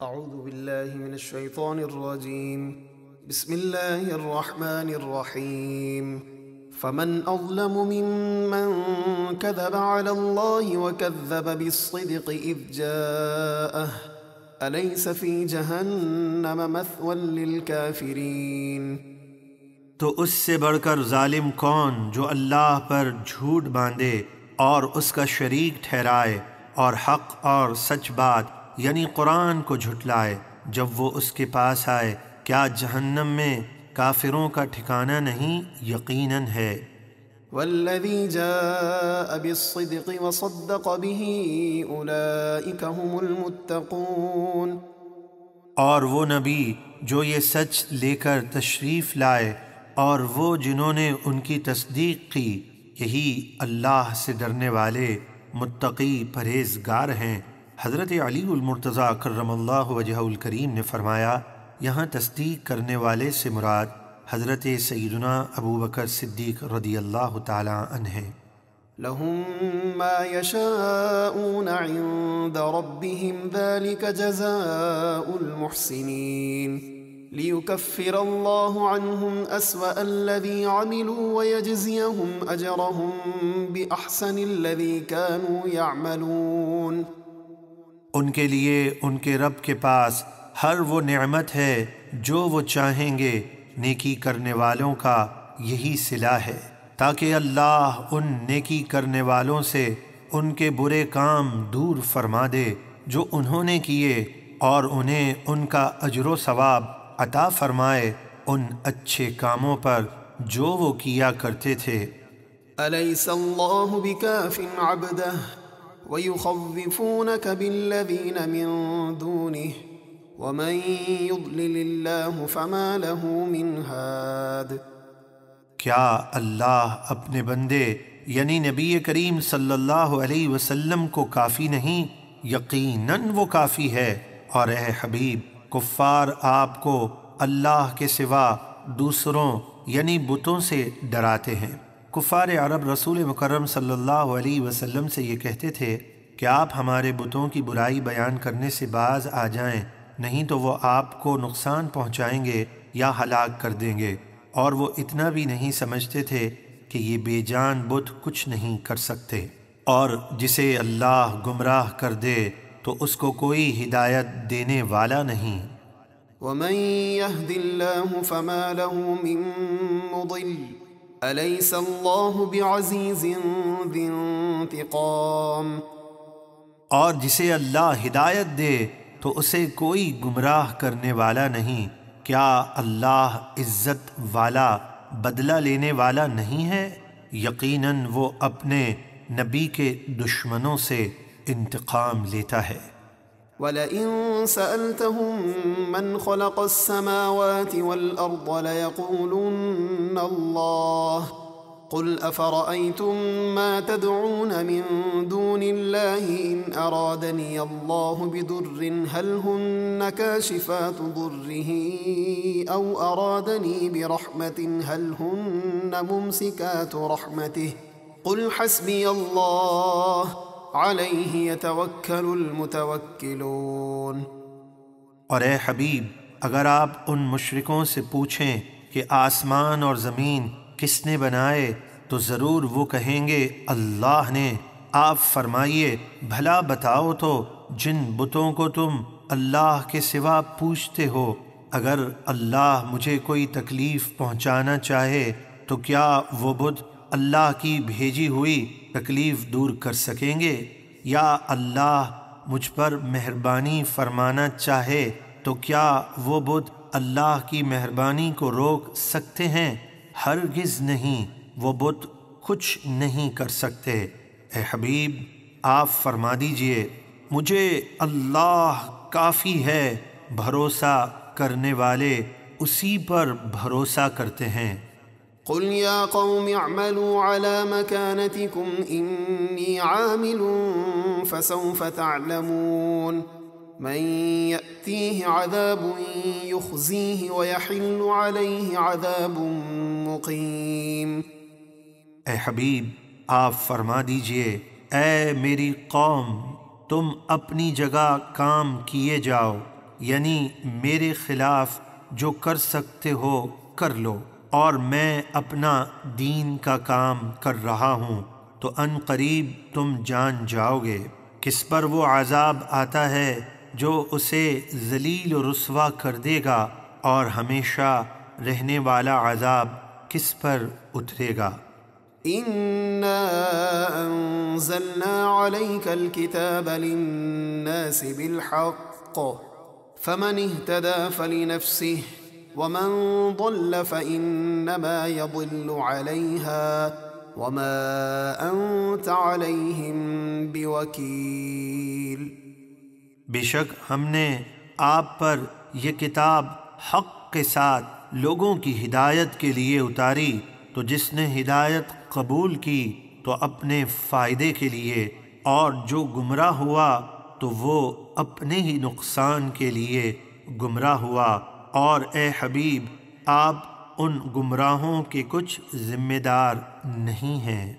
أعوذ بالله من الشيطان الرجيم. بسم الله الرحمن الرحيم. فمن أظلم ممن كذب على الله وكذب بالصدق إذ جاءه أليس في جهنم مثوى للكافرين۔ تو اس سے بڑھ کر ظالم کون جو اللہ پر جھوٹ باندھے اور اس کا شریک ٹھہرائے اور حق اور سچ بات یعنی قرآن کو جھٹلائے جب وہ اس کے پاس آئے، کیا جہنم میں کافروں کا ٹھکانہ نہیں؟ یقیناً ہے۔ والذی جاء بالصدق وصدق به أولئك هم المتقون۔ اور وہ نبی جو یہ سچ لے کر تشریف لائے اور وہ جنہوں نے ان کی تصدیق کی، یہی اللہ سے ڈرنے والے متقی پرہیزگار ہیں۔ حضرت علی المرتضیٰ کرم اللہ وجہہ الکریم نے فرمایا، یہاں تصدیق کرنے والے سے مراد حضرت سیدنا ابو بکر صدیق رضی اللہ تعالی عنہ ہیں۔ لهم ما يشاءون عند ربهم ذلك جزاء المحسنين ليكفر الله عنهم أسوأ الذي عملوا ويجزيهم أجرهم بأحسن الذي كانوا يعملون۔ ان کے لیے ان کے رب کے پاس ہر وہ نعمت ہے جو وہ چاہیں گے، نیکی کرنے والوں کا یہی صلہ ہے تاکہ اللہ ان نیکی کرنے والوں سے ان کے برے کام دور فرما دے جو انہوں نے کیے، اور انہیں ان کا اجر و ثواب عطا فرمائے ان اچھے کاموں پر جو وہ کیا کرتے تھے۔ أليس الله بكاف عبده ويخوفونك بالذين من دونه ومن يضلل الله فما له من هاد۔ کیا اللہ اپنے بندے یعنی نبی کریم صلی اللہ علیہ وسلم کو کافی نہیں؟ یقیناً وہ کافی ہے۔ اور اے حبیب، کفار آپ کو اللہ کے سوا دوسروں یعنی بتوں سے ڈراتے ہیں۔ کفار عرب رسول مکرم صلی اللہ علیہ وسلم سے یہ کہتے تھے کہ آپ ہمارے بتوں کی برائی بیان کرنے سے باز آ جائیں، نہیں تو وہ آپ کو نقصان پہنچائیں گے یا ہلاک کر دیں گے۔ اور وہ اتنا بھی نہیں سمجھتے تھے کہ یہ بے جان بت کچھ نہیں کر سکتے، اور جسے اللہ گمراہ کر دے تو اس کو کوئی ہدایت دینے والا نہیں۔ ومن يهد الله فما له من مضل أليس الله بعزيز ذي انتقام۔ اور جسے اللہ ہدایت دے تو اسے کوئی گمراہ کرنے والا نہیں، کیا اللہ عزت والا بدلہ لینے والا نہیں ہے؟ یقیناً وہ اپنے نبی کے دشمنوں سے انتقام لیتا ہے۔ وَلَئِن سَأَلْتَهُم مَّنْ خَلَقَ السَّمَاوَاتِ وَالْأَرْضَ لَيَقُولُنَّ اللَّهُ قُلْ أَفَرَأَيْتُم مَّا تَدْعُونَ مِن دُونِ اللَّهِ إِنْ أَرَادَنِيَ اللَّهُ بِضُرٍّ هَلْ هُنَّ كَاشِفَاتُ ضُرِّهِ أَوْ أَرَادَنِي بِرَحْمَةٍ هَلْ هُنَّ مُمْسِكَاتُ رَحْمَتِهِ قُلْ حَسْبِيَ اللَّهُ علیہ یتوکل المتوکلون۔ اور اے حبیب، اگر آپ ان مشرکوں سے پوچھیں کہ آسمان اور زمین کس نے بنائے تو ضرور وہ کہیں گے اللہ نے۔ آپ فرمائیے بھلا بتاؤ تو جن بتوں کو تم اللہ کے سوا پوچھتے ہو، اگر اللہ مجھے کوئی تکلیف پہنچانا چاہے تو کیا وہ بت اللہ کی بھیجی ہوئی تکلیف دور کر سکیں گے؟ یا اللہ مجھ پر مہربانی فرمانا چاہے تو کیا وہ بت اللہ کی مہربانی کو روک سکتے ہیں؟ ہرگز نہیں، وہ بت کچھ نہیں کر سکتے۔ اے حبیب، آپ فرما دیجئے مجھے اللہ کافی ہے، بھروسہ کرنے والے اسی پر بھروسہ کرتے ہیں۔ قل يا قوم اعملوا على مكانتكم إني عامل فسوف تعلمون من يأتيه عذاب يخزيه ويحل عليه عذاب مقيم۔ اے حبیب، آپ فرما دیجئے اے میری قوم، تم اپنی جگہ کام کیے جاؤ، یعنی میرے خلاف جو کر سکتے ہو کر لو، اور میں اپنا دین کا کام کر رہا ہوں، تو ان قریب تم جان جاؤ گے کس پر وہ عذاب آتا ہے جو اسے ذلیل و رسوا کر دے گا، اور ہمیشہ رہنے والا عذاب کس پر اترے گا۔ إنا أنزلنا عليك الكتاب للناس بالحق فمن اهتدى فلنفسه ومن ضل فإنما يضل عليها وما أنت عليهم بوكيل۔ بے شک ہم نے آپ پر یہ کتاب حق کے ساتھ لوگوں کی ہدایت کے لیے اتاری، تو جس نے ہدایت قبول کی تو اپنے فائدے کے لیے، اور جو گمراہ ہوا تو وہ اپنے ہی نقصان کے لیے گمراہ ہوا، اور اے حبیب آپ ان گمراہوں کے کچھ ذمہ دار نہیں ہیں۔